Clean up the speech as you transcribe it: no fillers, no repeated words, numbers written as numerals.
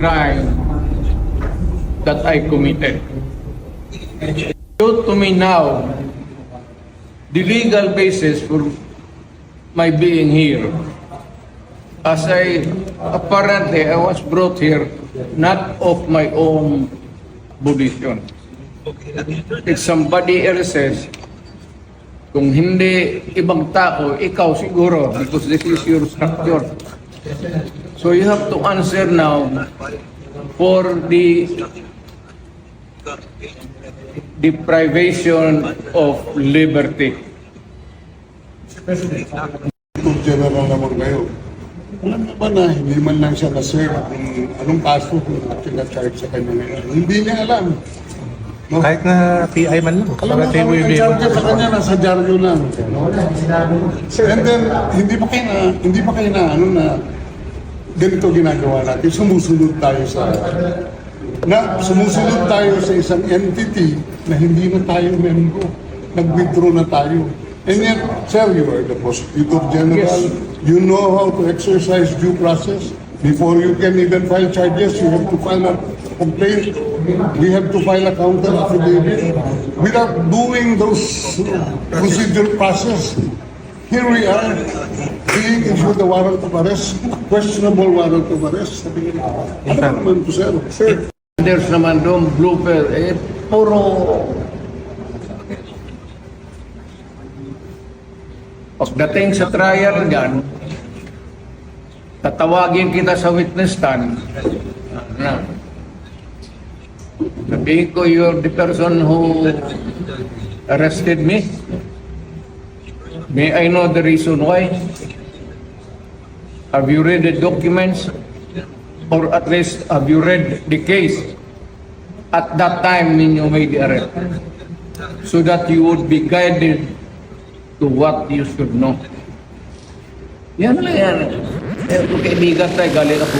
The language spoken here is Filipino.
crime that I committed. Show to me now the legal basis for my being here. As apparently I was brought here not of my own volition. It's somebody else's. Kung hindi ibang tao, ikaw siguro, because this is your structure. So you have to answer now for the deprivation of liberty. General naman kayo. Alam mo ba na hindi man lang siya na-serve kung anong kaso kung pinacharge sa kanya ngayon? Hindi niya alam. No? Kahit na PI man lang. Alam mo, ang charge sa kanya nasa dyaryo lang. And then, hindi pa kayo na, ganito ginagawa natin. Sumusunod tayo sa isang entity na hindi na tayo membro. Nag-withdraw na tayo. And yet, sir, you are the Prosecutor General. Yes. You know how to exercise due process. Before you can even file charges, you have to file a complaint. We have to file a counter affidavit. Without doing those procedural process, here we are, being issued a warrant of arrest, questionable warrant of arrest. Ano naman po, sir? Sir. There's naman doon blooper, puro pagdating sa trial dyan, tatawagin kita sa witness stand. Sabihin ko, you're the person who arrested me. May I know the reason why? Have you read the documents? Or at least, have you read the case at that time when you made the arrest? So that you would be guided to what you should know. Yan lang yan. Kung kaibigan tayo, galing ako.